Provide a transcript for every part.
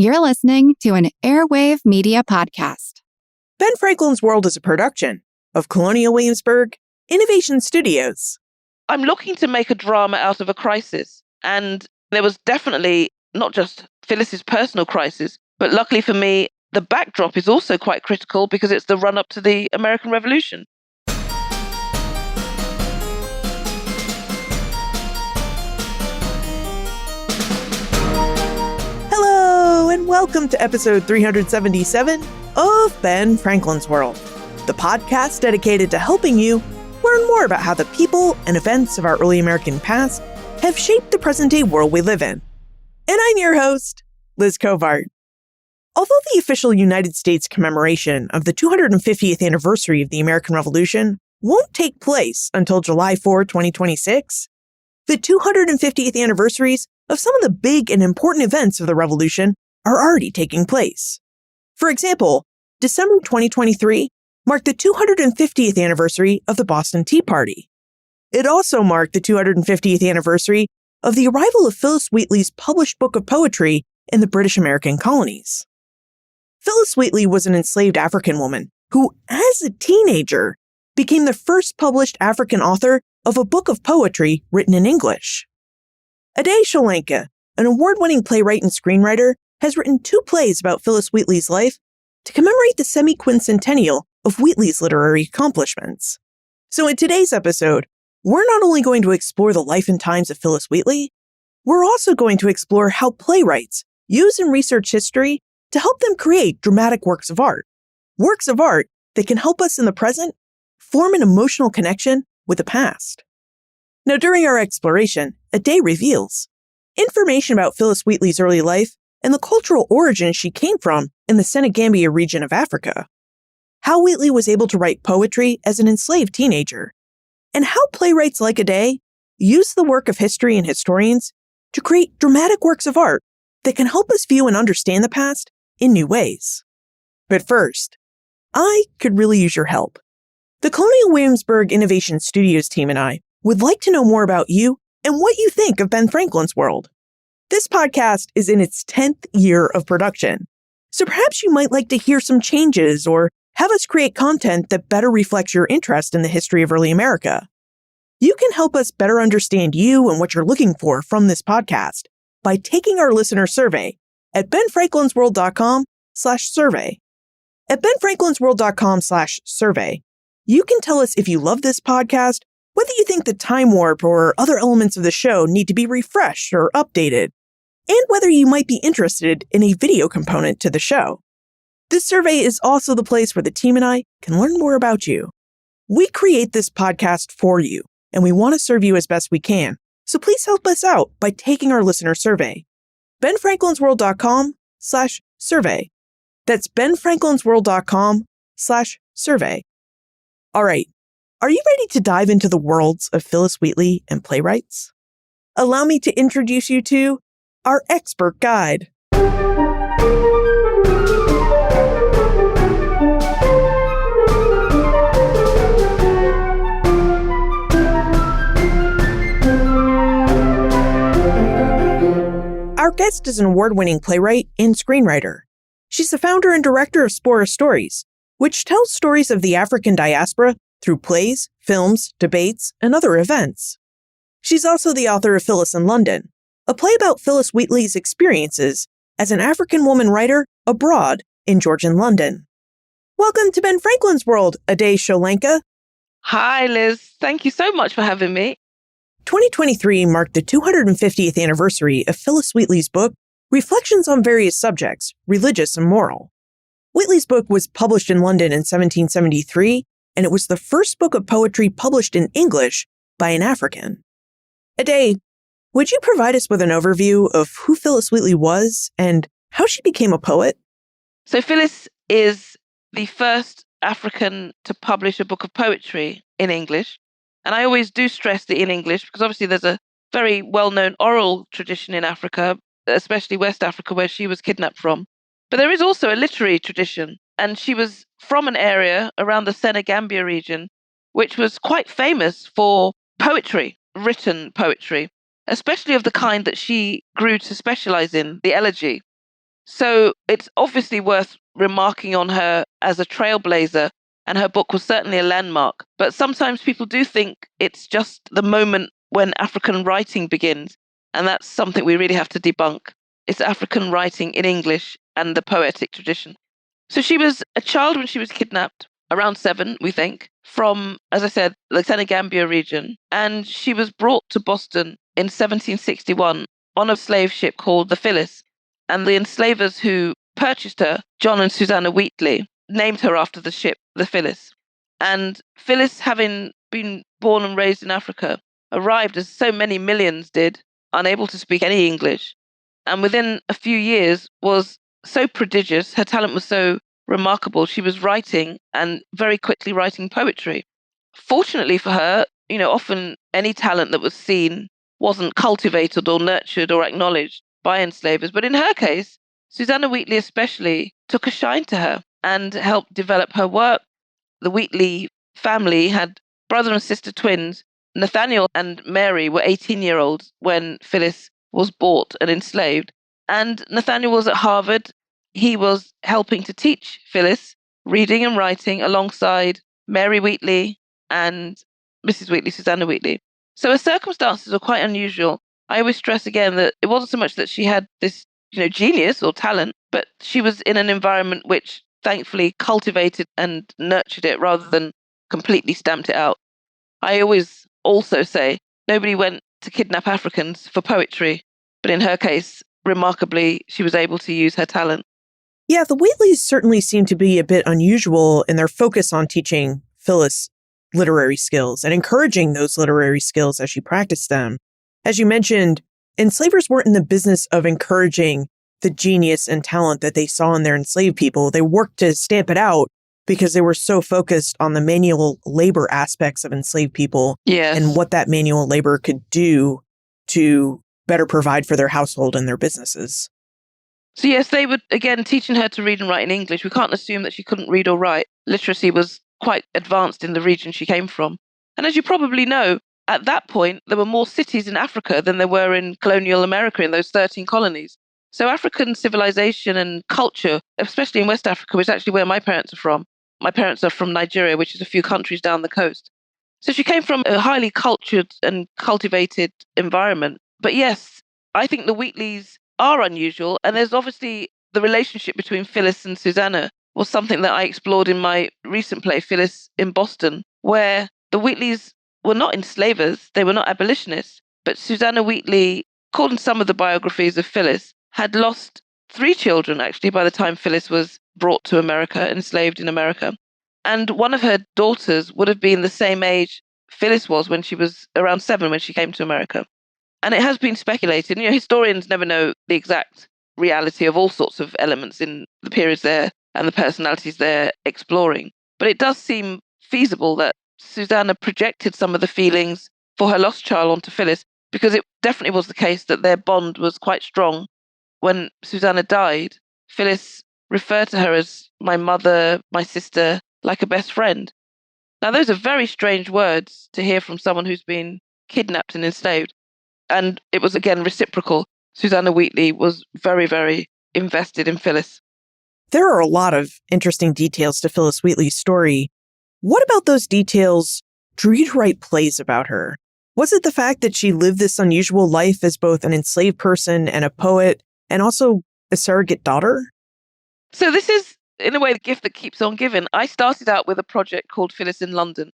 You're listening to an Airwave Media Podcast. Ben Franklin's World is a production of Colonial Williamsburg Innovation Studios. I'm looking to make a drama out of a crisis. And there was definitely not just Phyllis's personal crisis, but luckily for me, the backdrop is also quite critical because it's the run-up to the American Revolution. Hello, and welcome to episode 377 of Ben Franklin's World, the podcast dedicated to helping you learn more about how the people and events of our early American past have shaped the present-day world we live in. And I'm your host, Liz Covart. Although the official United States commemoration of the 250th anniversary of the American Revolution won't take place until July 4, 2026, the 250th anniversaries of some of the big and important events of the Revolution are already taking place. For example, December 2023 marked the 250th anniversary of the Boston Tea Party. It also marked the 250th anniversary of the arrival of Phillis Wheatley's published book of poetry in the British American colonies. Phillis Wheatley was an enslaved African woman who, as a teenager, became the first published African author of a book of poetry written in English. Ade Solanka, an award-winning playwright and screenwriter, has written 2 plays about Phillis Wheatley's life to commemorate the semi-quincentennial of Wheatley's literary accomplishments. So in today's episode, we're not only going to explore the life and times of Phillis Wheatley, we're also going to explore how playwrights use and research history to help them create dramatic works of art that can help us in the present form an emotional connection with the past. Now, during our exploration, Ade reveals information about Phillis Wheatley's early life and the cultural origins she came from in the Senegambia region of Africa, how Wheatley was able to write poetry as an enslaved teenager, and how playwrights like Ade use the work of history and historians to create dramatic works of art that can help us view and understand the past in new ways. But first, I could really use your help. The Colonial Williamsburg Innovation Studios team and I would like to know more about you and what you think of Ben Franklin's World. This podcast is in its 10th year of production, so perhaps you might like to hear some changes or have us create content that better reflects your interest in the history of early America. You can help us better understand you and what you're looking for from this podcast by taking our listener survey at benfranklinsworld.com/survey. At benfranklinsworld.com/survey, you can tell us if you love this podcast, whether you think the time warp or other elements of the show need to be refreshed or updated, and whether you might be interested in a video component to the show. This survey is also the place where the team and I can learn more about you. We create this podcast for you, and we want to serve you as best we can. So please help us out by taking our listener survey. benfranklinsworld.com/survey. That's benfranklinsworld.com/survey. All right. Are you ready to dive into the worlds of Phillis Wheatley and playwrights? Allow me to introduce you to our expert guide. Our guest is an award-winning playwright and screenwriter. She's the founder and director of Spora Stories, which tells stories of the African diaspora through plays, films, debates, and other events. She's also the author of Phillis in London, a play about Phillis Wheatley's experiences as an African woman writer abroad in Georgian London. Welcome to Ben Franklin's World, Ade Solanka. Hi, Liz. Thank you so much for having me. 2023 marked the 250th anniversary of Phillis Wheatley's book, Reflections on Various Subjects, Religious and Moral. Wheatley's book was published in London in 1773, and it was the first book of poetry published in English by an African. Ade, would you provide us with an overview of who Phillis Wheatley was and how she became a poet? So Phyllis is the first African to publish a book of poetry in English. And I always do stress the in English because obviously there's a very well-known oral tradition in Africa, especially West Africa, where she was kidnapped from. But there is also a literary tradition, and she was from an area around the Senegambia region, which was quite famous for poetry, written poetry, especially of the kind that she grew to specialize in, the elegy. So it's obviously worth remarking on her as a trailblazer, and her book was certainly a landmark. But sometimes people do think it's just the moment when African writing begins, and that's something we really have to debunk. It's African writing in English and the poetic tradition. So she was a child when she was kidnapped, around 7, we think, from, as I said, the Senegambia region. And she was brought to Boston in 1761 on a slave ship called the Phillis. And the enslavers who purchased her, John and Susanna Wheatley, named her after the ship, the Phillis. And Phillis, having been born and raised in Africa, arrived as so many millions did, unable to speak any English. And within a few years was so prodigious, her talent was so remarkable, she was writing and very quickly writing poetry. Fortunately for her, often any talent that was seen wasn't cultivated or nurtured or acknowledged by enslavers. But in her case, Susanna Wheatley especially took a shine to her and helped develop her work. The Wheatley family had brother and sister twins. Nathaniel and Mary were 18-year-olds when Phillis was bought and enslaved. And Nathaniel was at Harvard. He was helping to teach Phillis reading and writing alongside Mary Wheatley and Mrs. Wheatley, Susanna Wheatley. So her circumstances are quite unusual. I always stress again that it wasn't so much that she had this, genius or talent, but she was in an environment which thankfully cultivated and nurtured it rather than completely stamped it out. I always also say nobody went to kidnap Africans for poetry, but in her case, remarkably, she was able to use her talent. Yeah, the Wheatleys certainly seem to be a bit unusual in their focus on teaching Phillis literary skills and encouraging those literary skills as she practiced them. As you mentioned, enslavers weren't in the business of encouraging the genius and talent that they saw in their enslaved people. They worked to stamp it out because they were so focused on the manual labor aspects of enslaved people and what that manual labor could do to better provide for their household and their businesses. So yes, they were, again, teaching her to read and write in English. We can't assume that she couldn't read or write. Literacy was quite advanced in the region she came from. And as you probably know, at that point, there were more cities in Africa than there were in colonial America in those 13 colonies. So African civilization and culture, especially in West Africa, which is actually where my parents are from. My parents are from Nigeria, which is a few countries down the coast. So she came from a highly cultured and cultivated environment. But yes, I think the Wheatleys are unusual. And there's obviously the relationship between Phillis and Susanna was something that I explored in my recent play, Phillis in Boston, where the Wheatleys were not enslavers, they were not abolitionists, but Susanna Wheatley, according to some of the biographies of Phillis, had lost 3 children actually by the time Phillis was brought to America, enslaved in America. And one of her daughters would have been the same age Phillis was when she was around 7 when she came to America. And it has been speculated, historians never know the exact reality of all sorts of elements in the periods there and the personalities they're exploring. But it does seem feasible that Susanna projected some of the feelings for her lost child onto Phillis, because it definitely was the case that their bond was quite strong. When Susanna died, Phillis referred to her as my mother, my sister, like a best friend. Now, those are very strange words to hear from someone who's been kidnapped and enslaved. And it was, again, reciprocal. Susanna Wheatley was very, very invested in Phillis. There are a lot of interesting details to Phillis Wheatley's story. What about those details drew you to write plays about her? Was it the fact that she lived this unusual life as both an enslaved person and a poet, and also a surrogate daughter? So this is, in a way, the gift that keeps on giving. I started out with a project called Phillis in London.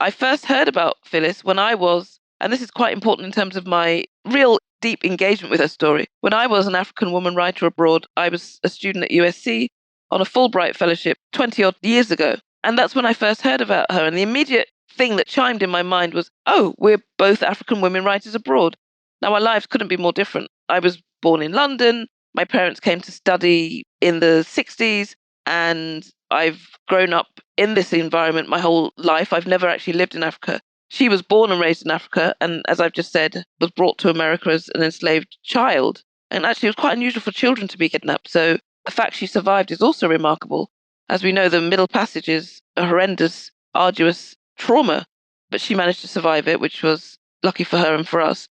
I first heard about Phillis when I was, and this is quite important in terms of my real deep engagement with her story. When I was an African woman writer abroad, I was a student at USC on a Fulbright fellowship 20 odd years ago. And that's when I first heard about her. And the immediate thing that chimed in my mind was, oh, we're both African women writers abroad. Now, our lives couldn't be more different. I was born in London. My parents came to study in the 60s, and I've grown up in this environment my whole life. I've never actually lived in Africa. She was born and raised in Africa, and as I've just said, was brought to America as an enslaved child. And actually, it was quite unusual for children to be kidnapped. So the fact she survived is also remarkable. As we know, the Middle Passage is a horrendous, arduous trauma, but she managed to survive it, which was lucky for her and for us.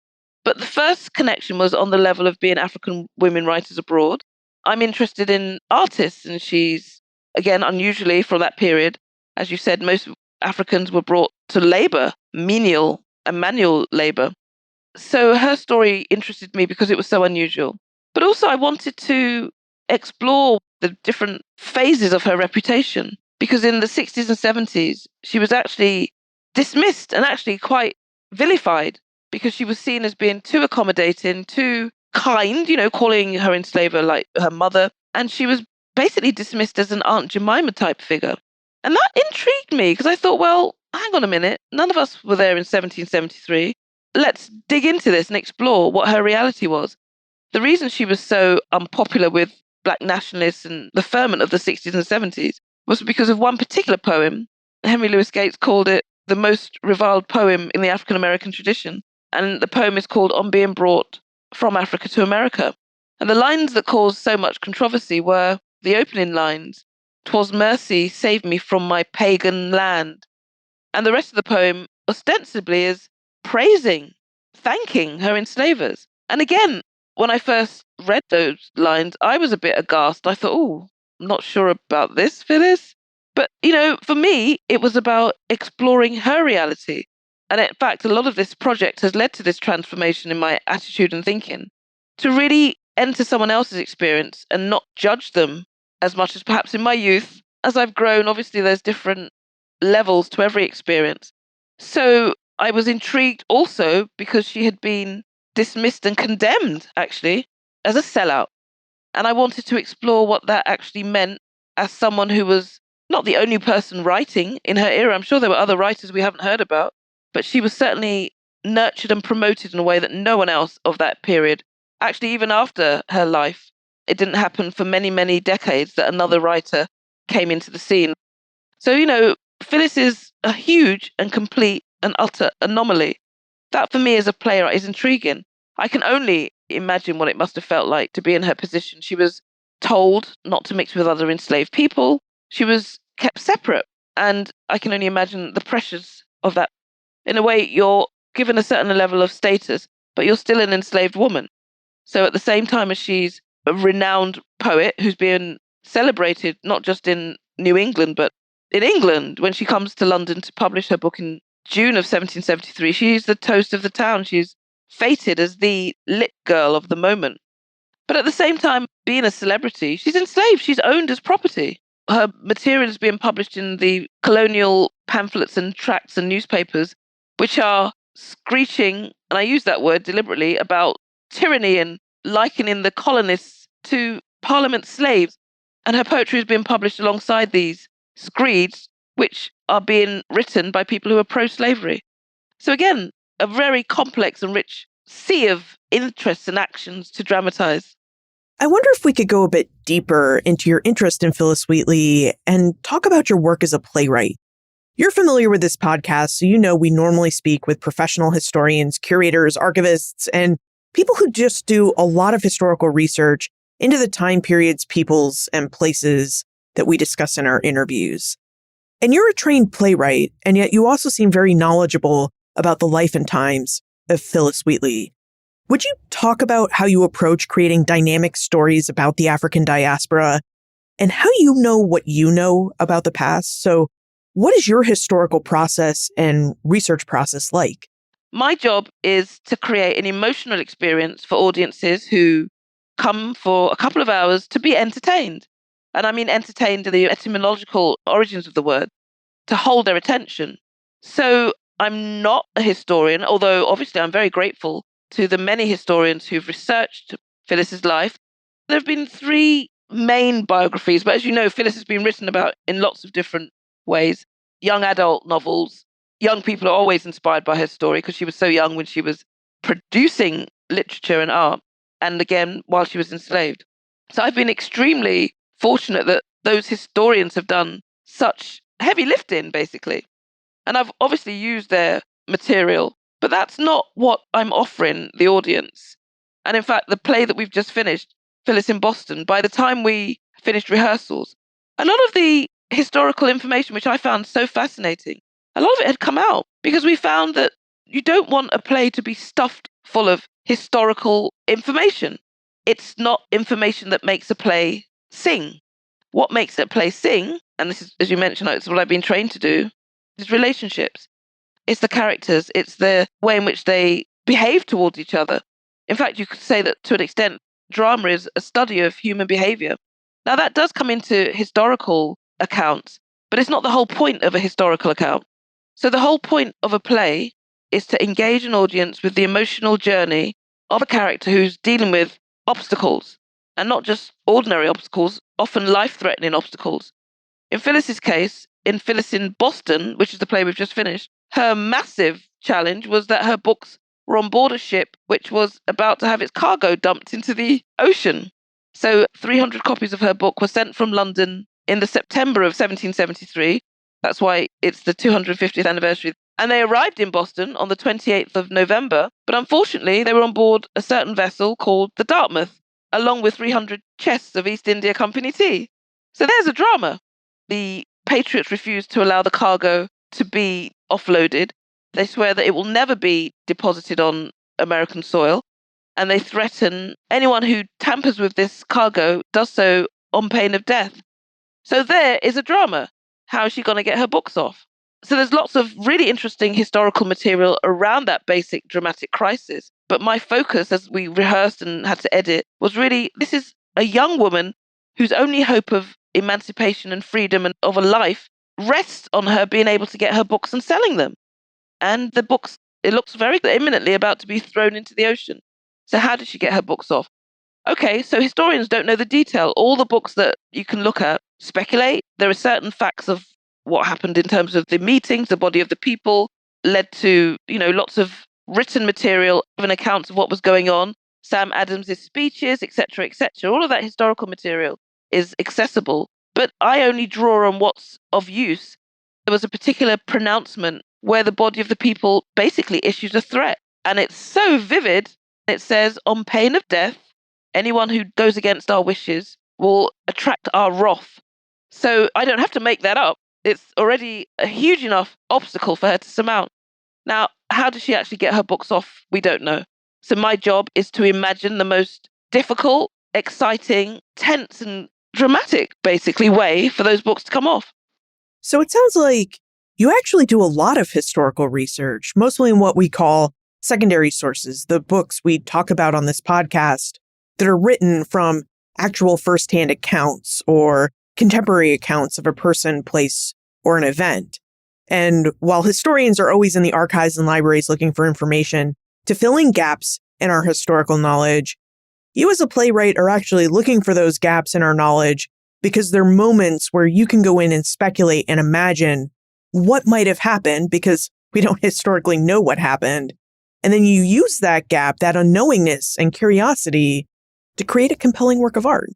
But the first connection was on the level of being African women writers abroad. I'm interested in artists, and she's, again, unusually from that period, as you said, most Africans were brought to labor, menial and manual labor. So her story interested me because it was so unusual. But also I wanted to explore the different phases of her reputation, because in the 60s and 70s, she was actually dismissed and actually quite vilified because she was seen as being too accommodating, too kind, calling her enslaver like her mother. And she was basically dismissed as an Aunt Jemima type figure. And that intrigued me because I thought, well, hang on a minute. None of us were there in 1773. Let's dig into this and explore what her reality was. The reason she was so unpopular with Black nationalists and the ferment of the 60s and 70s was because of one particular poem. Henry Louis Gates called it the most reviled poem in the African American tradition. And the poem is called On Being Brought from Africa to America. And the lines that caused so much controversy were the opening lines, "'Twas mercy saved me from my pagan land." And the rest of the poem ostensibly is praising, thanking her enslavers. And again, when I first read those lines, I was a bit aghast. I thought, oh, I'm not sure about this, Phyllis. But, for me, it was about exploring her reality. And in fact, a lot of this project has led to this transformation in my attitude and thinking, to really enter someone else's experience and not judge them as much as perhaps in my youth. As I've grown, obviously there's different levels to every experience. So I was intrigued also because she had been dismissed and condemned, actually, as a sellout. And I wanted to explore what that actually meant as someone who was not the only person writing in her era. I'm sure there were other writers we haven't heard about, but she was certainly nurtured and promoted in a way that no one else of that period, actually, even after her life, it didn't happen for many, many decades that another writer came into the scene. So, Phyllis is a huge and complete and utter anomaly. That for me as a playwright is intriguing. I can only imagine what it must have felt like to be in her position. She was told not to mix with other enslaved people. She was kept separate. And I can only imagine the pressures of that. In a way, you're given a certain level of status, but you're still an enslaved woman. So at the same time as she's a renowned poet who's being celebrated not just in New England, but in England, when she comes to London to publish her book in June of 1773, she's the toast of the town. She's fated as the lit girl of the moment. But at the same time, being a celebrity, she's enslaved. She's owned as property. Her material is being published in the colonial pamphlets and tracts and newspapers, which are screeching, and I use that word deliberately, about tyranny and likening the colonists to Parliament slaves. And her poetry is being published alongside these screeds, which are being written by people who are pro-slavery. So again, a very complex and rich sea of interests and actions to dramatize. I wonder if we could go a bit deeper into your interest in Phillis Wheatley and talk about your work as a playwright. You're familiar with this podcast, so you know we normally speak with professional historians, curators, archivists, and people who just do a lot of historical research into the time periods, peoples, and places that we discuss in our interviews. And you're a trained playwright, and yet you also seem very knowledgeable about the life and times of Phillis Wheatley. Would you talk about how you approach creating dynamic stories about the African diaspora and how you know what you know about the past? So what is your historical process and research process like? My job is to create an emotional experience for audiences who come for a couple of hours to be entertained. And I mean entertained in the etymological origins of the word, to hold their attention. So I'm not a historian, although obviously I'm very grateful to the many historians who've researched Phyllis's life. There have been 3 main biographies, but as you know, Phyllis has been written about in lots of different ways. Young adult novels. Young people are always inspired by her story because she was so young when she was producing literature and art, and again, while she was enslaved. So I've been extremely fortunate that those historians have done such heavy lifting, basically. And I've obviously used their material, but that's not what I'm offering the audience. And in fact, the play that we've just finished, Phyllis in Boston, by the time we finished rehearsals, a lot of the historical information, which I found so fascinating, a lot of it had come out because we found that you don't want a play to be stuffed full of historical information. it's not information that makes a play sing. What makes a play sing, and this is, as you mentioned, it's what I've been trained to do, is relationships. It's the characters. It's the way in which they behave towards each other. In fact, you could say that to an extent, drama is a study of human behavior. Now, that does come into historical accounts, but it's not the whole point of a historical account. So the whole point of a play is to engage an audience with the emotional journey of a character who's dealing with obstacles, and not just ordinary obstacles, often life-threatening obstacles. In Phyllis's case, in Phyllis in Boston, which is the play we've just finished, her massive challenge was that her books were on board a ship which was about to have its cargo dumped into the ocean. So 300 copies of her book were sent from London in the September of 1773. That's why it's the 250th anniversary. And they arrived in Boston on the 28th of November. But unfortunately, they were on board a certain vessel called the Dartmouth, along with 300 chests of East India Company tea. So there's a drama. The Patriots refused to allow the cargo to be offloaded. They swear that it will never be deposited on American soil. And they threaten anyone who tampers with this cargo does so on pain of death. So there is a drama. How is she going to get her books off? So there's lots of really interesting historical material around that basic dramatic crisis. But my focus, as we rehearsed and had to edit, was really, this is a young woman whose only hope of emancipation and freedom and of a life rests on her being able to get her books and selling them. And the books, it looks very imminently about to be thrown into the ocean. So how did she get her books off? Okay, so historians don't know the detail. All the books that you can look at speculate. There are certain facts of what happened in terms of the meetings, the body of the people, led to, lots of written material, even accounts of what was going on, Sam Adams' speeches, etc., etc. All of that historical material is accessible, but I only draw on what's of use. There was a particular pronouncement where the body of the people basically issues a threat, and it's so vivid. It says, on pain of death, anyone who goes against our wishes will attract our wrath. So I don't have to make that up. It's already a huge enough obstacle for her to surmount. Now, how does she actually get her books off? We don't know. So my job is to imagine the most difficult, exciting, tense and dramatic, basically, way for those books to come off. So it sounds like you actually do a lot of historical research, mostly in what we call secondary sources, the books we talk about on this podcast that are written from actual firsthand accounts or contemporary accounts of a person, place, or an event. And while historians are always in the archives and libraries looking for information to fill in gaps in our historical knowledge, you as a playwright are actually looking for those gaps in our knowledge because they're moments where you can go in and speculate and imagine what might have happened because we don't historically know what happened. And then you use that gap, that unknowingness and curiosity to create a compelling work of art.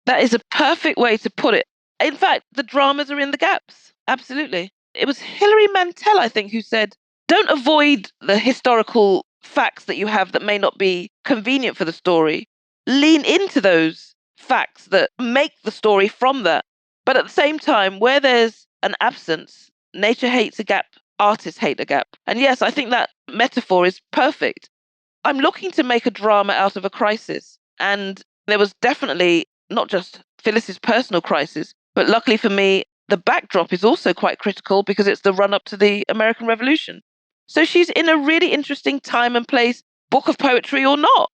That is a perfect way to put it. In fact, the dramas are in the gaps. Absolutely. It was Hilary Mantel, I think, who said, don't avoid the historical facts that you have that may not be convenient for the story. Lean into those facts that make the story from that. But at the same time, where there's an absence, nature hates a gap, artists hate a gap. And yes, I think that metaphor is perfect. I'm looking to make a drama out of a crisis. And there was definitely not just Phyllis's personal crisis, but luckily for me, the backdrop is also quite critical because it's the run-up to the American Revolution. So she's in a really interesting time and place, book of poetry or not.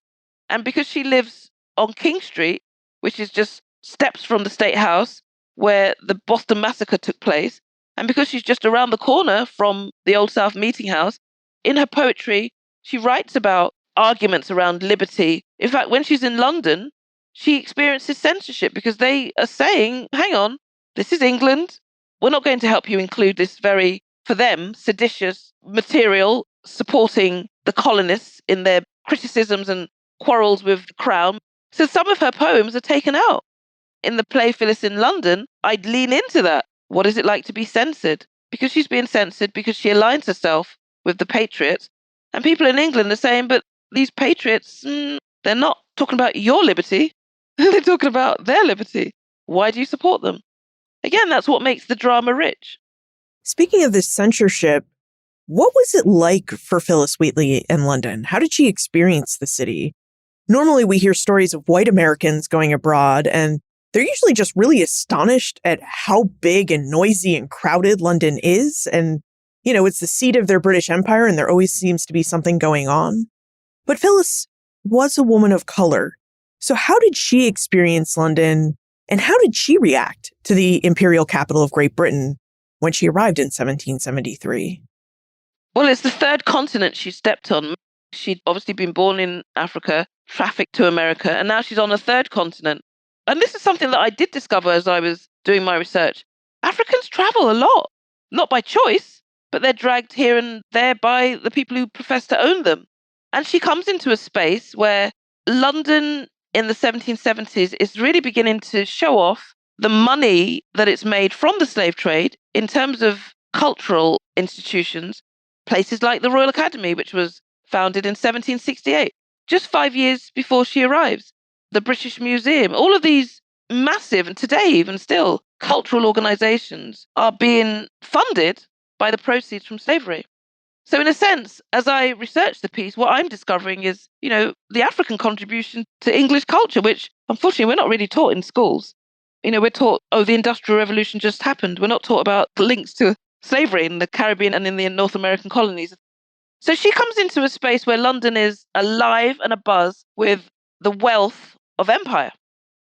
And because she lives on King Street, which is just steps from the State House where the Boston Massacre took place, and because she's just around the corner from the Old South Meeting House, in her poetry, she writes about arguments around liberty. In fact, when she's in London, she experiences censorship because they are saying, hang on, this is England. We're not going to help you include this very, for them, seditious material supporting the colonists in their criticisms and quarrels with the Crown. So some of her poems are taken out. In the play Phyllis in London, I'd lean into that. What is it like to be censored? Because she's being censored because she aligns herself with the Patriots. And people in England are saying, but these Patriots, they're not talking about your liberty. They're talking about their liberty. Why do you support them? Again, that's what makes the drama rich. Speaking of this censorship, what was it like for Phillis Wheatley in London? How did she experience the city? Normally we hear stories of white Americans going abroad, and they're usually just really astonished at how big and noisy and crowded London is. And, it's the seat of their British Empire, and there always seems to be something going on. But Phillis was a woman of color. So how did she experience London, and how did she react to the imperial capital of Great Britain when she arrived in 1773? Well, it's the third continent she stepped on. She'd obviously been born in Africa, trafficked to America, and now she's on a third continent. And this is something that I did discover as I was doing my research. Africans travel a lot, not by choice, but they're dragged here and there by the people who profess to own them. And she comes into a space where London in the 1770s is really beginning to show off the money that it's made from the slave trade in terms of cultural institutions, places like the Royal Academy, which was founded in 1768, just 5 years before she arrives. The British Museum, all of these massive, and today even still, cultural organizations are being funded by the proceeds from slavery. So in a sense, as I research the piece, what I'm discovering is, the African contribution to English culture, which unfortunately we're not really taught in schools. We're taught, the Industrial Revolution just happened. We're not taught about the links to slavery in the Caribbean and in the North American colonies. So she comes into a space where London is alive and abuzz with the wealth of empire.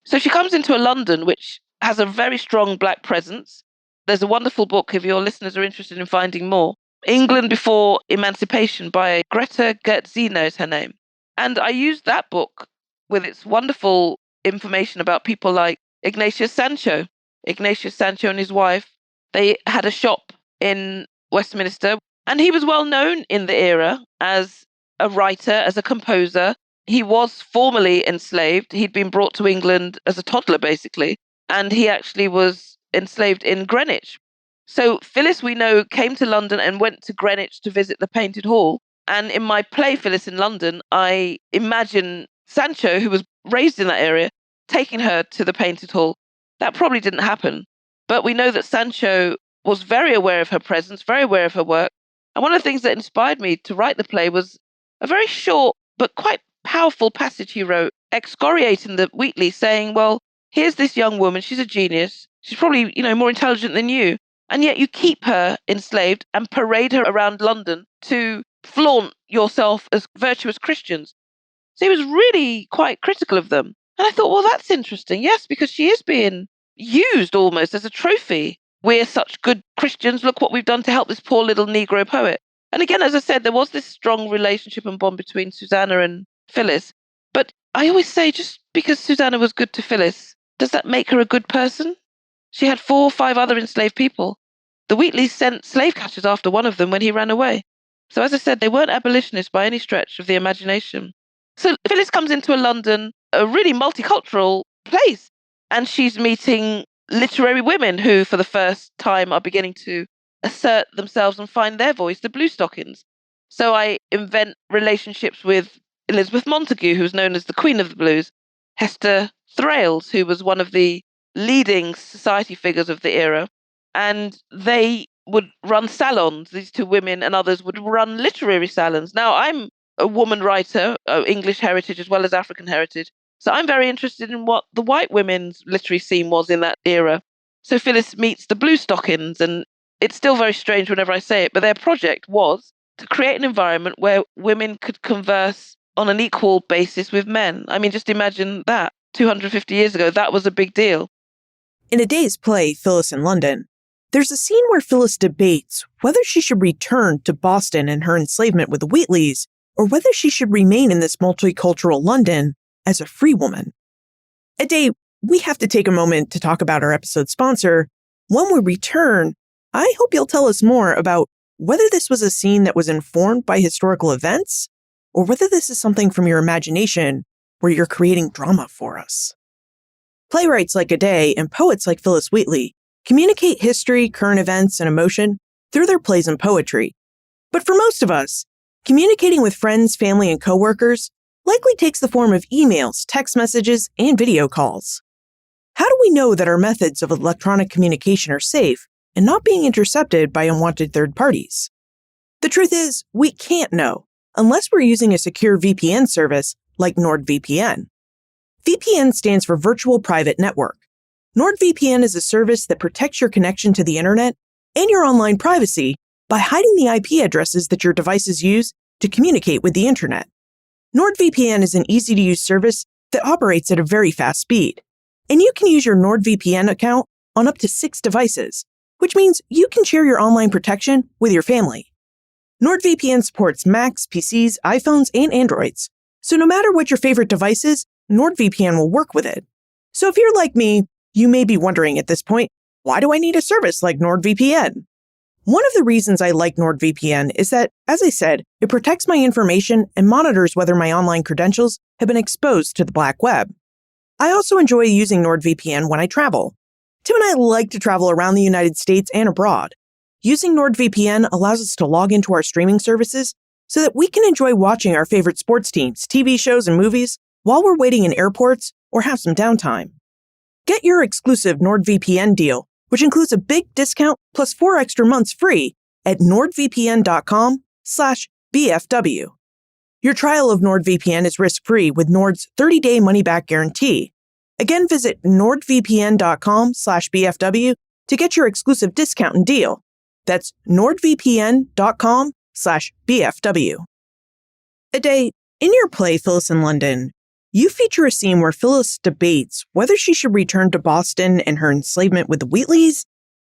So she comes into a London which has a very strong Black presence. There's a wonderful book, if your listeners are interested in finding more, England Before Emancipation by Greta Gertzino is her name. And I used that book with its wonderful information about people like Ignatius Sancho. Ignatius Sancho and his wife, they had a shop in Westminster, and he was well known in the era as a writer, as a composer. He was formerly enslaved. He'd been brought to England as a toddler, basically, and he actually was enslaved in Greenwich. So Phillis, we know, came to London and went to Greenwich to visit the Painted Hall. And in my play, Phillis in London, I imagine Sancho, who was raised in that area, taking her to the Painted Hall. That probably didn't happen. But we know that Sancho was very aware of her presence, very aware of her work. And one of the things that inspired me to write the play was a very short but quite powerful passage he wrote, excoriating the Wheatley, saying, well, here's this young woman, she's a genius, she's probably, more intelligent than you, and yet you keep her enslaved and parade her around London to flaunt yourself as virtuous Christians. So he was really quite critical of them. And I thought, well, that's interesting. Yes, because she is being used almost as a trophy. We're such good Christians. Look what we've done to help this poor little Negro poet. And again, as I said, there was this strong relationship and bond between Susanna and Phillis. But I always say, just because Susanna was good to Phillis, does that make her a good person? She had 4 or 5 other enslaved people. The Wheatleys sent slave catchers after one of them when he ran away. So as I said, they weren't abolitionists by any stretch of the imagination. So Phillis comes into a London, a really multicultural place, and she's meeting literary women who, for the first time, are beginning to assert themselves and find their voice, the Bluestockings. So I invent relationships with Elizabeth Montagu, who's known as the Queen of the Blues, Hester Thrales, who was one of the leading society figures of the era, and they would run salons. These 2 women and others would run literary salons. Now, I'm a woman writer, English heritage as well as African heritage, so I'm very interested in what the white women's literary scene was in that era. So Phillis meets the Bluestockings, and it's still very strange whenever I say it, but their project was to create an environment where women could converse on an equal basis with men. I mean, just imagine that. 250 years ago, that was a big deal. In a day's play, Phillis in London, there's a scene where Phillis debates whether she should return to Boston and her enslavement with the Wheatleys, or whether she should remain in this multicultural London as a free woman. Ade, we have to take a moment to talk about our episode sponsor. When we return, I hope you'll tell us more about whether this was a scene that was informed by historical events, or whether this is something from your imagination where you're creating drama for us. Playwrights like Ade and poets like Phillis Wheatley communicate history, current events, and emotion through their plays and poetry. But for most of us, communicating with friends, family, and coworkers likely takes the form of emails, text messages, and video calls. How do we know that our methods of electronic communication are safe and not being intercepted by unwanted third parties? The truth is, we can't know unless we're using a secure VPN service like NordVPN. VPN stands for Virtual Private Network. NordVPN is a service that protects your connection to the internet and your online privacy by hiding the IP addresses that your devices use to communicate with the internet. NordVPN is an easy-to-use service that operates at a very fast speed, and you can use your NordVPN account on up to 6 devices, which means you can share your online protection with your family. NordVPN supports Macs, PCs, iPhones, and Androids, so no matter what your favorite device is, NordVPN will work with it. So if you're like me, you may be wondering at this point, why do I need a service like NordVPN? One of the reasons I like NordVPN is that, as I said, it protects my information and monitors whether my online credentials have been exposed to the black web. I also enjoy using NordVPN when I travel. Tim and I like to travel around the United States and abroad. Using NordVPN allows us to log into our streaming services so that we can enjoy watching our favorite sports teams, TV shows, and movies while we're waiting in airports or have some downtime. Get your exclusive NordVPN deal, which includes a big discount plus 4 extra months free at nordvpn.com/BFW. Your trial of NordVPN is risk-free with Nord's 30-day money-back guarantee. Again, visit nordvpn.com/BFW to get your exclusive discount and deal. That's nordvpn.com/BFW. Aday, in your play, Phillis in London, you feature a scene where Phillis debates whether she should return to Boston and her enslavement with the Wheatleys,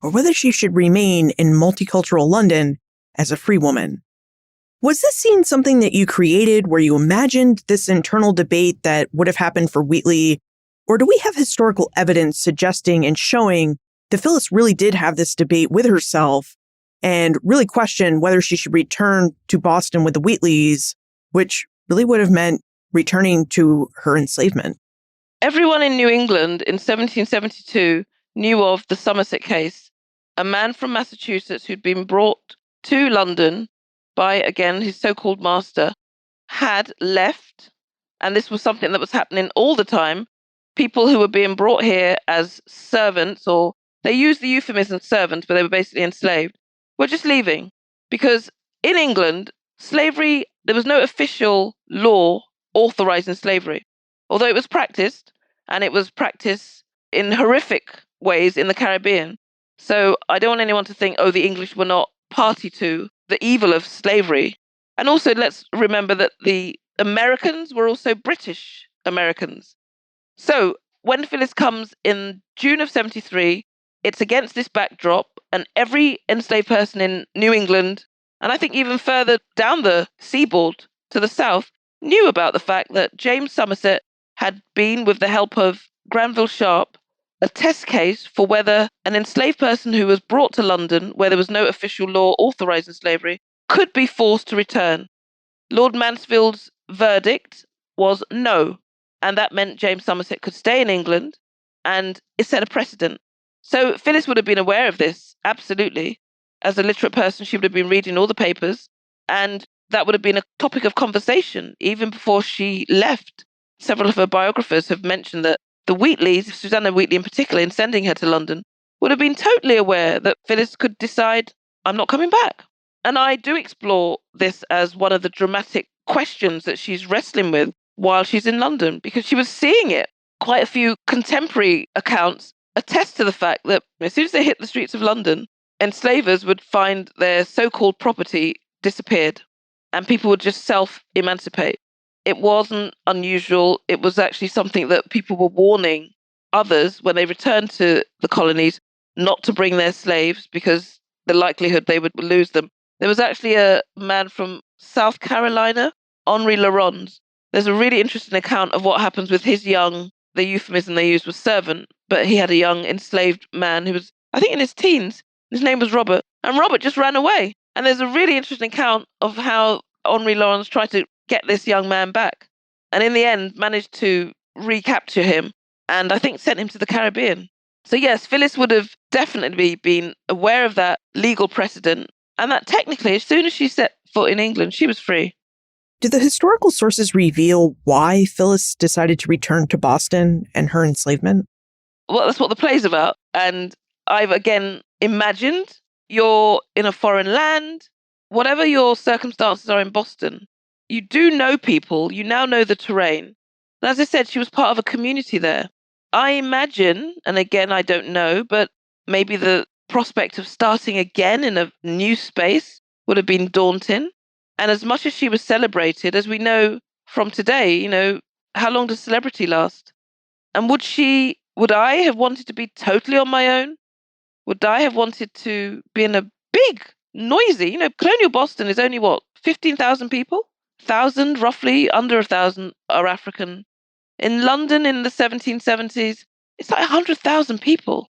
or whether she should remain in multicultural London as a free woman. Was this scene something that you created where you imagined this internal debate that would have happened for Wheatley, or do we have historical evidence suggesting and showing that Phillis really did have this debate with herself and really questioned whether she should return to Boston with the Wheatleys, which really would have meant returning to her enslavement? Everyone in New England in 1772 knew of the Somerset case, a man from Massachusetts who'd been brought to London by, again, his so-called master, had left, and this was something that was happening all the time. People who were being brought here as servants, or they used the euphemism servants, but they were basically enslaved, were just leaving. Because in England, slavery, there was no official law authorizing slavery, although it was practiced, and it was practiced in horrific ways in the Caribbean. So I don't want anyone to think, oh, the English were not party to the evil of slavery. And also, let's remember that the Americans were also British Americans. So when Phillis comes in June of 73, it's against this backdrop, and every enslaved person in New England, and I think even further down the seaboard to the south, knew about the fact that James Somerset had been, with the help of Granville Sharp, a test case for whether an enslaved person who was brought to London, where there was no official law authorizing slavery, could be forced to return. Lord Mansfield's verdict was no, and that meant James Somerset could stay in England, and it set a precedent. So Phillis would have been aware of this, absolutely. As a literate person, she would have been reading all the papers, and that would have been a topic of conversation even before she left. Several of her biographers have mentioned that the Wheatleys, Susanna Wheatley in particular, in sending her to London, would have been totally aware that Phillis could decide, I'm not coming back. And I do explore this as one of the dramatic questions that she's wrestling with while she's in London, because she was seeing it. Quite a few contemporary accounts attest to the fact that as soon as they hit the streets of London, enslavers would find their so-called property disappeared, and people would just self-emancipate. It wasn't unusual. It was actually something that people were warning others when they returned to the colonies not to bring their slaves, because the likelihood they would lose them. There was actually a man from South Carolina, Henri Laurens. There's a really interesting account of what happens with his young, the euphemism they used was servant, but he had a young enslaved man who was, I think, in his teens. His name was Robert, and Robert just ran away. And there's a really interesting account of how Henri Laurens tried to get this young man back, and in the end managed to recapture him, and I think sent him to the Caribbean. So yes, Phillis would have definitely been aware of that legal precedent, and that technically, as soon as she set foot in England, she was free. Do the historical sources reveal why Phillis decided to return to Boston and her enslavement? Well, that's what the play's about. And I've again imagined you're in a foreign land, whatever your circumstances are in Boston, you do know people, you now know the terrain. And as I said, she was part of a community there. I imagine, and again, I don't know, but maybe the prospect of starting again in a new space would have been daunting. And as much as she was celebrated, as we know from today, how long does celebrity last? And would I have wanted to be totally on my own? Would I have wanted to be in a big, noisy, colonial Boston is only what, 15,000 people? 1,000, roughly, under 1,000 are African. In London in the 1770s, it's like 100,000 people.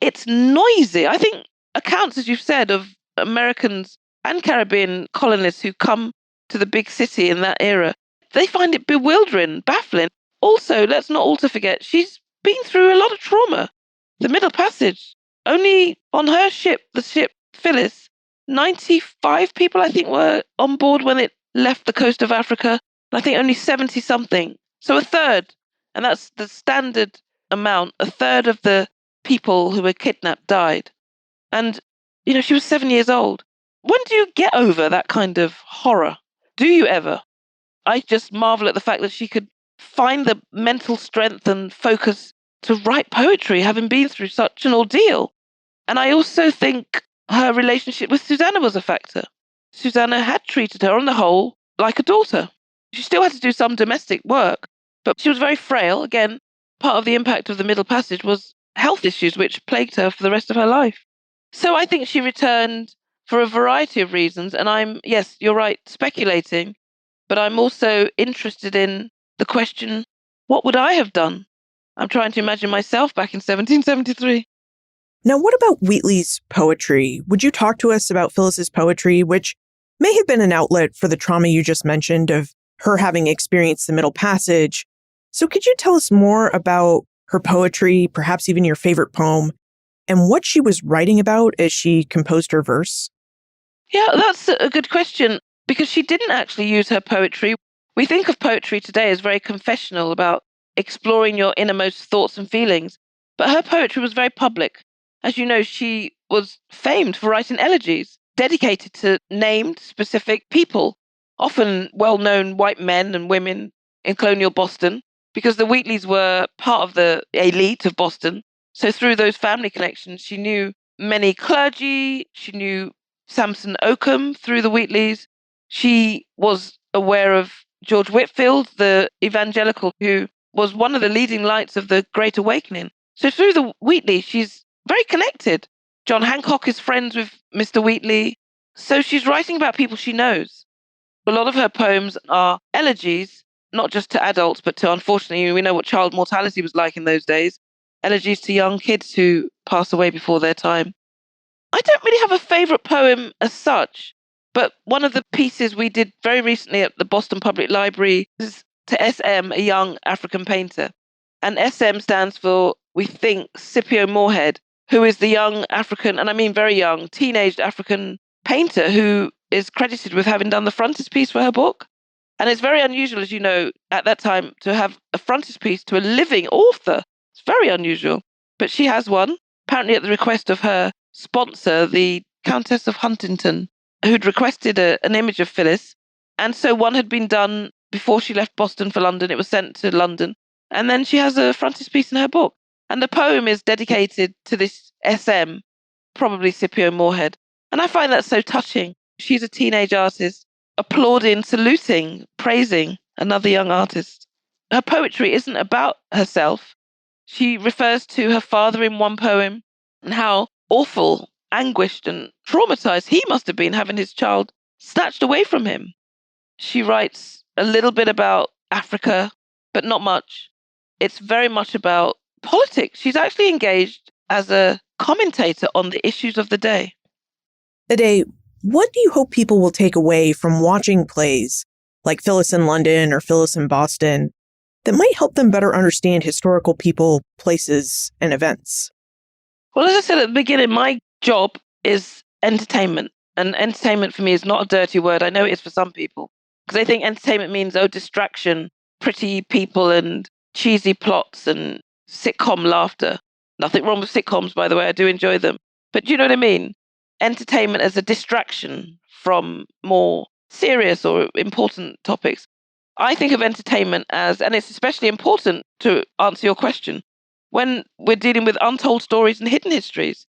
It's noisy. I think accounts, as you've said, of Americans and Caribbean colonists who come to the big city in that era, they find it bewildering, baffling. Also, let's not also forget, she's been through a lot of trauma. The Middle Passage, only on her ship, the ship Phillis, 95 people, I think, were on board when it left the coast of Africa. I think only 70 something. So a third, and that's the standard amount, a third of the people who were kidnapped died. And, she was 7 years old. When do you get over that kind of horror? Do you ever? I just marvel at the fact that she could find the mental strength and focus to write poetry, having been through such an ordeal. And I also think her relationship with Susanna was a factor. Susanna had treated her, on the whole, like a daughter. She still had to do some domestic work, but she was very frail. Again, part of the impact of the Middle Passage was health issues, which plagued her for the rest of her life. So I think she returned for a variety of reasons. And yes, you're right, speculating, but I'm also interested in the question, what would I have done? I'm trying to imagine myself back in 1773. Now, what about Wheatley's poetry? Would you talk to us about Phillis's poetry, which may have been an outlet for the trauma you just mentioned of her having experienced the Middle Passage? So could you tell us more about her poetry, perhaps even your favorite poem, and what she was writing about as she composed her verse? Yeah, that's a good question, because she didn't actually use her poetry. We think of poetry today as very confessional, about exploring your innermost thoughts and feelings, but her poetry was very public. As you know, she was famed for writing elegies dedicated to named specific people, often well-known white men and women in colonial Boston, because the Wheatleys were part of the elite of Boston. So through those family connections, she knew many clergy, she knew Samson Occam through the Wheatleys. She was aware of George Whitefield, the evangelical, who was one of the leading lights of the Great Awakening. So through the Wheatleys, she's very connected. John Hancock is friends with Mr. Wheatley. So she's writing about people she knows. A lot of her poems are elegies, not just to adults, but to, unfortunately, we know what child mortality was like in those days, elegies to young kids who pass away before their time. I don't really have a favorite poem as such, but one of the pieces we did very recently at the Boston Public Library is to SM, a young African painter. And SM stands for, we think, Scipio Moorhead, who is the young African, and I mean very young, teenaged African painter who is credited with having done the frontispiece for her book. And it's very unusual, as you know, at that time to have a frontispiece to a living author. It's very unusual. But she has one, apparently at the request of her sponsor, the Countess of Huntington, who'd requested an image of Phillis. And so one had been done before she left Boston for London. It was sent to London. And then she has a frontispiece in her book. And the poem is dedicated to this SM, probably Scipio Moorhead. And I find that so touching. She's a teenage artist, applauding, saluting, praising another young artist. Her poetry isn't about herself. She refers to her father in one poem and how awful, anguished, and traumatized he must have been having his child snatched away from him. She writes a little bit about Africa, but not much. It's very much about politics. She's actually engaged as a commentator on the issues of the day. Ade, what do you hope people will take away from watching plays like Phillis in London or Phillis in Boston that might help them better understand historical people, places, and events? Well, as I said at the beginning, my job is entertainment. And entertainment for me is not a dirty word. I know it is for some people. Because they think entertainment means, distraction, pretty people and cheesy plots and sitcom laughter. Nothing wrong with sitcoms, by the way. I do enjoy them. But do you know what I mean? Entertainment as a distraction from more serious or important topics. I think of entertainment as, and it's especially important to answer your question, when we're dealing with untold stories and hidden histories.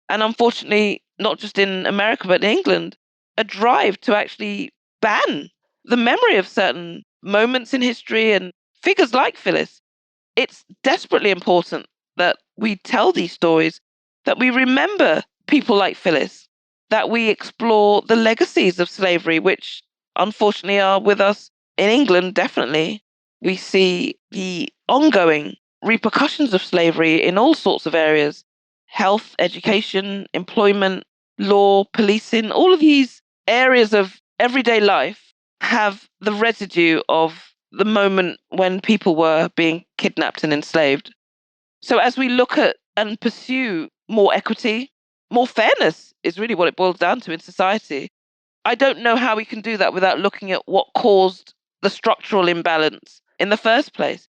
And unfortunately, not just in America, but in England, a drive to actually ban the memory of certain moments in history and figures like Phillis. It's desperately important that we tell these stories, that we remember people like Phillis, that we explore the legacies of slavery, which unfortunately are with us in England, definitely. We see the ongoing repercussions of slavery in all sorts of areas: health, education, employment, law, policing. All of these areas of everyday life have the residue of the moment when people were being kidnapped and enslaved. So as we look at and pursue more equity, more fairness is really what it boils down to in society. I don't know how we can do that without looking at what caused the structural imbalance in the first place.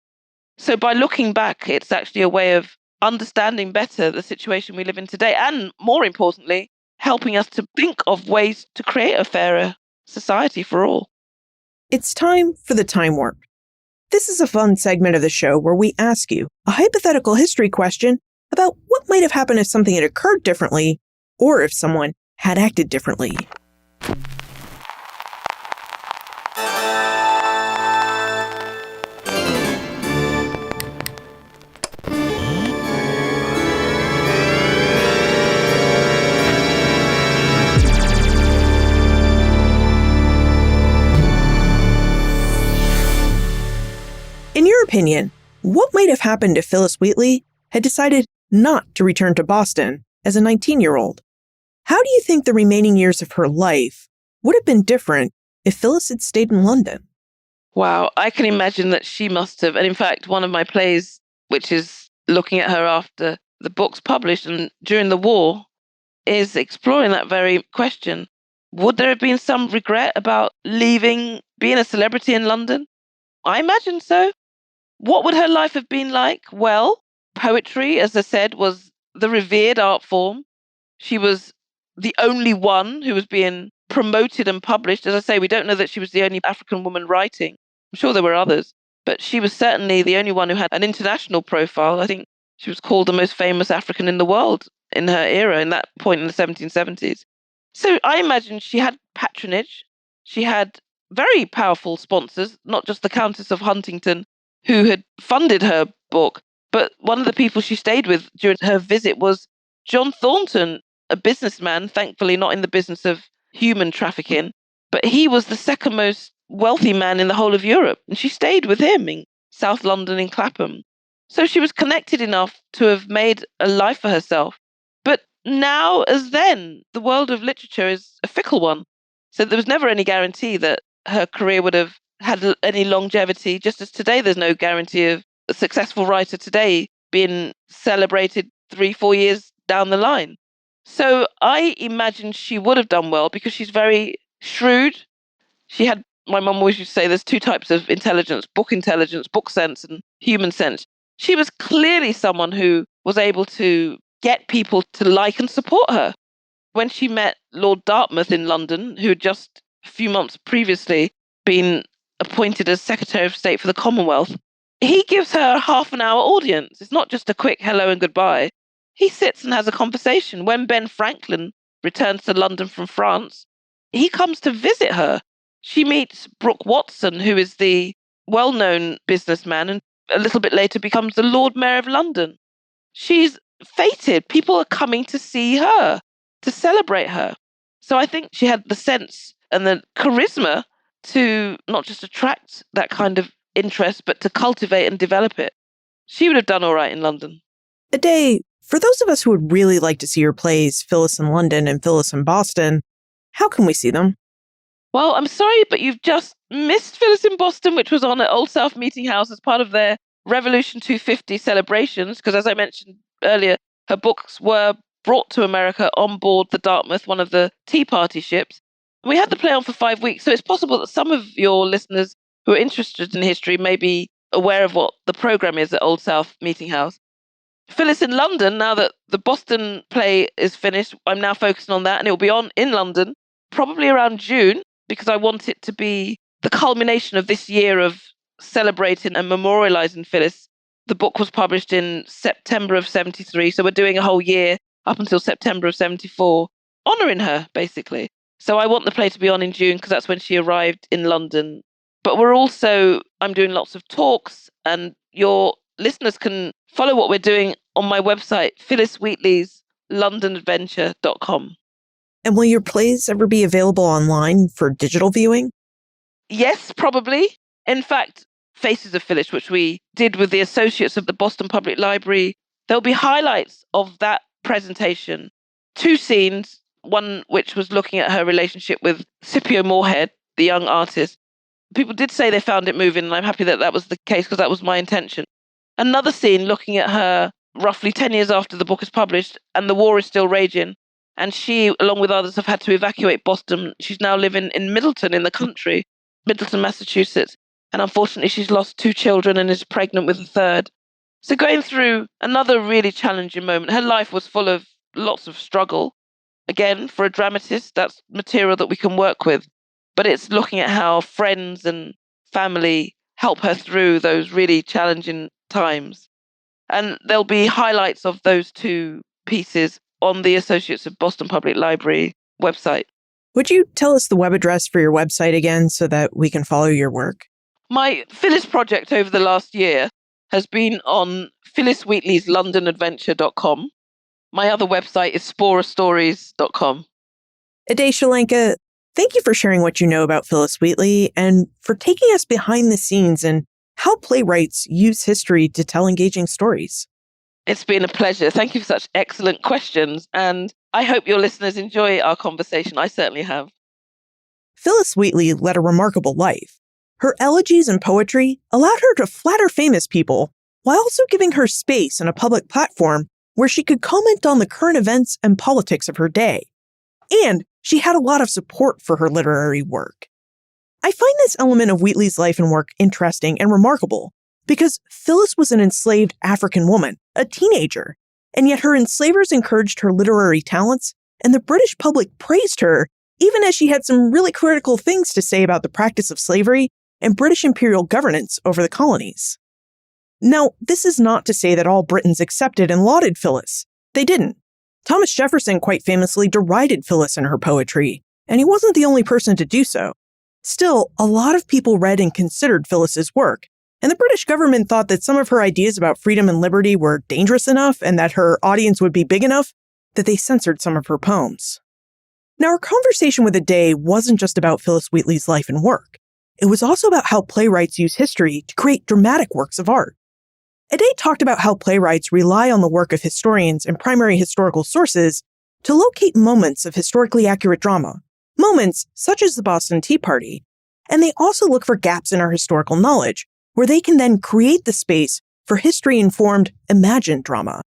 So by looking back, it's actually a way of understanding better the situation we live in today, and more importantly, helping us to think of ways to create a fairer society for all. It's time for the Time Warp. This is a fun segment of the show where we ask you a hypothetical history question about what might have happened if something had occurred differently, or if someone had acted differently. In your opinion, what might have happened if Phillis Wheatley had decided not to return to Boston as a 19-year-old? How do you think the remaining years of her life would have been different if Phillis had stayed in London? Wow, I can imagine that she must have. And in fact, one of my plays, which is looking at her after the book's published and during the war, is exploring that very question. Would there have been some regret about leaving, being a celebrity in London? I imagine so. What would her life have been like? Well, poetry, as I said, was the revered art form. She was the only one who was being promoted and published. As I say, we don't know that she was the only African woman writing. I'm sure there were others, but she was certainly the only one who had an international profile. I think she was called the most famous African in the world in her era, in that point in the 1770s. So I imagine she had patronage. She had very powerful sponsors, not just the Countess of Huntington, who had funded her book, but one of the people she stayed with during her visit was John Thornton, a businessman, thankfully not in the business of human trafficking, but he was the second most wealthy man in the whole of Europe. And she stayed with him in South London in Clapham. So she was connected enough to have made a life for herself. But now, as then, the world of literature is a fickle one. So there was never any guarantee that her career would have had any longevity, just as today there's no guarantee of a successful writer today being celebrated 3-4 years down the line. So I imagine she would have done well because she's very shrewd. She had, my mum always used to say, there's two types of intelligence, book sense and human sense. She was clearly someone who was able to get people to like and support her. When she met Lord Dartmouth in London, who had just a few months previously been appointed as Secretary of State for the Commonwealth, he gives her a half an hour audience. It's not just a quick hello and goodbye. He sits and has a conversation. When Ben Franklin returns to London from France, he comes to visit her. She meets Brooke Watson, who is the well-known businessman, and a little bit later becomes the Lord Mayor of London. She's fated. People are coming to see her, to celebrate her. So I think she had the sense and the charisma to not just attract that kind of interest, but to cultivate and develop it. She would have done all right in London. Aday, for those of us who would really like to see your plays, Phillis in London and Phillis in Boston, how can we see them? Well, I'm sorry, but you've just missed Phillis in Boston, which was on at Old South Meeting House as part of their Revolution 250 celebrations, because as I mentioned earlier, her books were brought to America on board the Dartmouth, one of the Tea Party ships. We had the play on for 5 weeks, so it's possible that some of your listeners who are interested in history may be aware of what the program is at Old South Meeting House. Phillis in London, now that the Boston play is finished, I'm now focusing on that, and it will be on in London probably around June. because I want it to be the culmination of this year of celebrating and memorializing Phillis. The book was published in September of 73, so we're doing a whole year up until September of 74, honouring her, basically. So I want the play to be on in June because that's when she arrived in London. But I'm doing lots of talks, and your listeners can follow what we're doing on my website, Phillis Wheatley's londonadventure.com. And will your plays ever be available online for digital viewing? Yes, probably. In fact, Faces of Phillis, which we did with the associates of the Boston Public Library, there'll be highlights of that presentation. 2 scenes, one which was looking at her relationship with Scipio Moorhead, the young artist. People did say they found it moving, and I'm happy that that was the case because that was my intention. Another scene looking at her roughly 10 years after the book is published and the war is still raging. And she, along with others, have had to evacuate Boston. She's now living in Middleton in the country, Middleton, Massachusetts. And unfortunately, she's lost 2 children and is pregnant with a third. So going through another really challenging moment. Her life was full of lots of struggle. Again, for a dramatist, that's material that we can work with. But it's looking at how friends and family help her through those really challenging times. And there'll be highlights of those 2 pieces on the Associates of Boston Public Library website. Would you tell us the web address for your website again so that we can follow your work? My Phillis project over the last year has been on Phillis Wheatley's londonadventure.com. My other website is sporastories.com. Ade Shalenka, thank you for sharing what you know about Phillis Wheatley and for taking us behind the scenes and how playwrights use history to tell engaging stories. It's been a pleasure. Thank you for such excellent questions, and I hope your listeners enjoy our conversation. I certainly have. Phillis Wheatley led a remarkable life. Her elegies and poetry allowed her to flatter famous people while also giving her space on a public platform where she could comment on the current events and politics of her day. And she had a lot of support for her literary work. I find this element of Wheatley's life and work interesting and remarkable because Phillis was an enslaved African woman, a teenager, and yet her enslavers encouraged her literary talents, and the British public praised her, even as she had some really critical things to say about the practice of slavery and British imperial governance over the colonies. Now, this is not to say that all Britons accepted and lauded Phillis. They didn't. Thomas Jefferson quite famously derided Phillis and her poetry, and he wasn't the only person to do so. Still, a lot of people read and considered Phillis's work, and the British government thought that some of her ideas about freedom and liberty were dangerous enough and that her audience would be big enough that they censored some of her poems. Now, our conversation with Ade wasn't just about Phillis Wheatley's life and work. It was also about how playwrights use history to create dramatic works of art. Ade talked about how playwrights rely on the work of historians and primary historical sources to locate moments of historically accurate drama, moments such as the Boston Tea Party, and they also look for gaps in our historical knowledge, where they can then create the space for history-informed, imagined drama.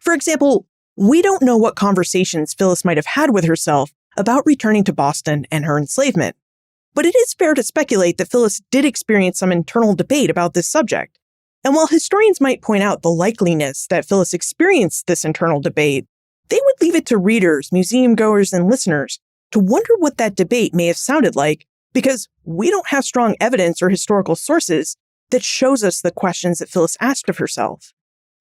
For example, we don't know what conversations Phillis might have had with herself about returning to Boston and her enslavement, but it is fair to speculate that Phillis did experience some internal debate about this subject. And while historians might point out the likeliness that Phillis experienced this internal debate, they would leave it to readers, museum goers, and listeners to wonder what that debate may have sounded like, because we don't have strong evidence or historical sources that shows us the questions that Phillis asked of herself.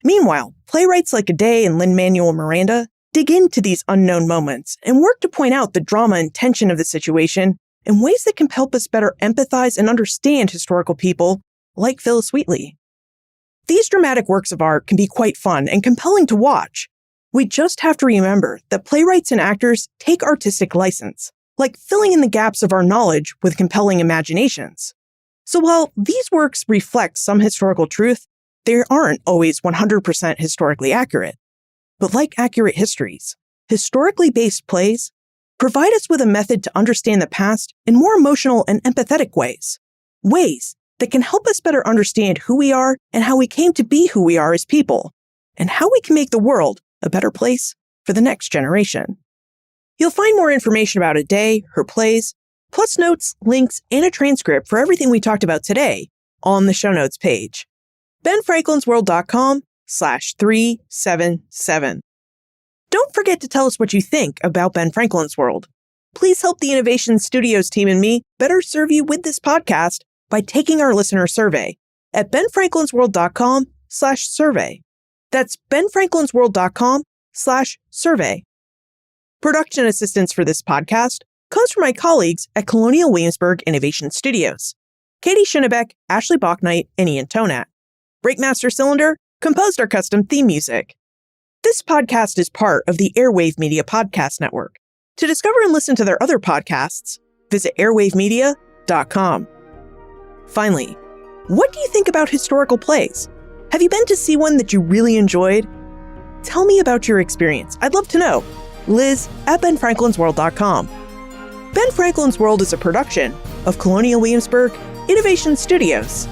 Meanwhile, playwrights like Ade and Lin-Manuel Miranda dig into these unknown moments and work to point out the drama and tension of the situation in ways that can help us better empathize and understand historical people like Phillis Wheatley. These dramatic works of art can be quite fun and compelling to watch. We just have to remember that playwrights and actors take artistic license, like filling in the gaps of our knowledge with compelling imaginations. So while these works reflect some historical truth, they aren't always 100% historically accurate. But like accurate histories, historically based plays provide us with a method to understand the past in more emotional and empathetic ways that can help us better understand who we are and how we came to be who we are as people, and how we can make the world a better place for the next generation. You'll find more information about Ade, her plays, plus notes, links, and a transcript for everything we talked about today on the show notes page. benfranklinsworld.com/377. Don't forget to tell us what you think about Ben Franklin's World. please help the Innovation Studios team and me better serve you with this podcast by taking our listener survey at benfranklinsworld.com/survey. That's benfranklinsworld.com/survey. Production assistance for this podcast comes from my colleagues at Colonial Williamsburg Innovation Studios, Katie Schinnebeck, Ashley Bachnight, and Ian Tonat. Breakmaster Cylinder composed our custom theme music. This podcast is part of the Airwave Media Podcast Network. To discover and listen to their other podcasts, visit airwavemedia.com. Finally, what do you think about historical plays? Have you been to see one that you really enjoyed? Tell me about your experience. I'd love to know. Liz at benfranklinsworld.com. Ben Franklin's World is a production of Colonial Williamsburg Innovation Studios.